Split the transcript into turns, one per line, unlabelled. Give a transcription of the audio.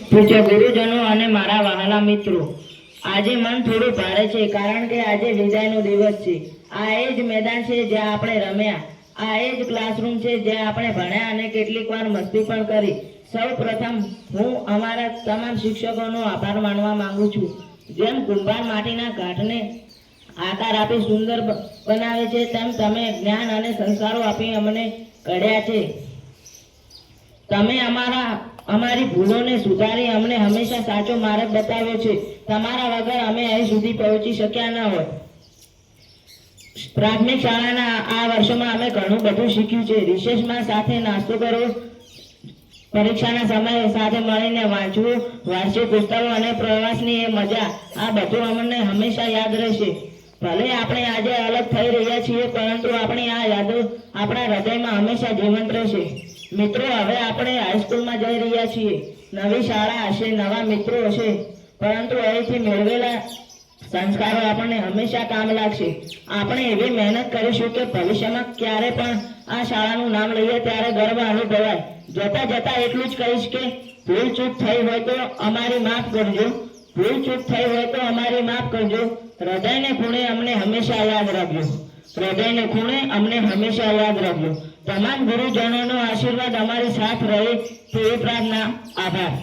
પૂજ્ય ગુરુજનો અને મારા વહાલા મિત્રો, આજે મન થોડું ભારે છે કારણ કે આજે વિદાયનો દિવસ છે। આ એ જ મેદાન છે જ્યાં આપણે રમ્યા, આ એ જ ક્લાસરૂમ છે જ્યાં આપણે ભણ્યા અને કેટલીક વાર મસ્તી પણ કરી। સૌ પ્રથમ હું અમારા તમામ શિક્ષકોનો આભાર માનવા માંગુ છું। જેમ કુંભાર માટીના ઘાટને આકાર આપી સુંદર બનાવે છે, તેમ તમે જ્ઞાન અને સંસ્કારો આપી અમને ઘડ્યા છે। તમે અમારી ભૂલોને સુધારી અમને હંમેશા સાચો માર્ગ બતાવ્યો છે। તમારા વગર અમે અહીં સુધી પહોંચી શક્યા ન હોત। પ્રાથમિક શાળાના આ વર્ષોમાં અમે ઘણું બધું શીખ્યું છે। રિસેસમાં સાથે નાસ્તો કરવો, પરીક્ષાના સમયે સાથે મળીને વાંચવું, વાર્ષિક પુસ્તકો અને પ્રવાસની એ મજા, આ બધું અમને હંમેશા યાદ રહેશે। ભલે આપણે આજે અલગ થઈ રહ્યા છીએ, પરંતુ આપણી આ યાદો આપણા હૃદયમાં હંમેશા જીવંત રહેશે। મિત્રો, હવે આપણે હાઈસ્કૂલમાં જઈ રહ્યા છીએ। નવી શાળા હશે, નવા મિત્રો હશે, પરંતુ અહીંથી મેળવેલા સંસ્કારો આપણને હંમેશા કામ લાગશે। આપણે એવી મહેનત કરીશું કે ભવિષ્યમાં ક્યારે પણ આ શાળાનું નામ લઈએ ત્યારે ગર્વ અનુભવાય। જતા જતા એટલું જ કહીશ કે ભૂલ ચૂક થઈ હોય તો અમારી માફ કરજો, ભૂલ ચૂક થઈ હોય તો અમારી માફ કરજો। હૃદયને ખૂણે અમને હંમેશા યાદ રાખજો, હૃદયને ખૂણે અમને હંમેશા યાદ રાખજો। તમામ ગુરુજનોનો આશીર્વાદ અમારી સાથ રહે તેવી પ્રાર્થના। આભાર।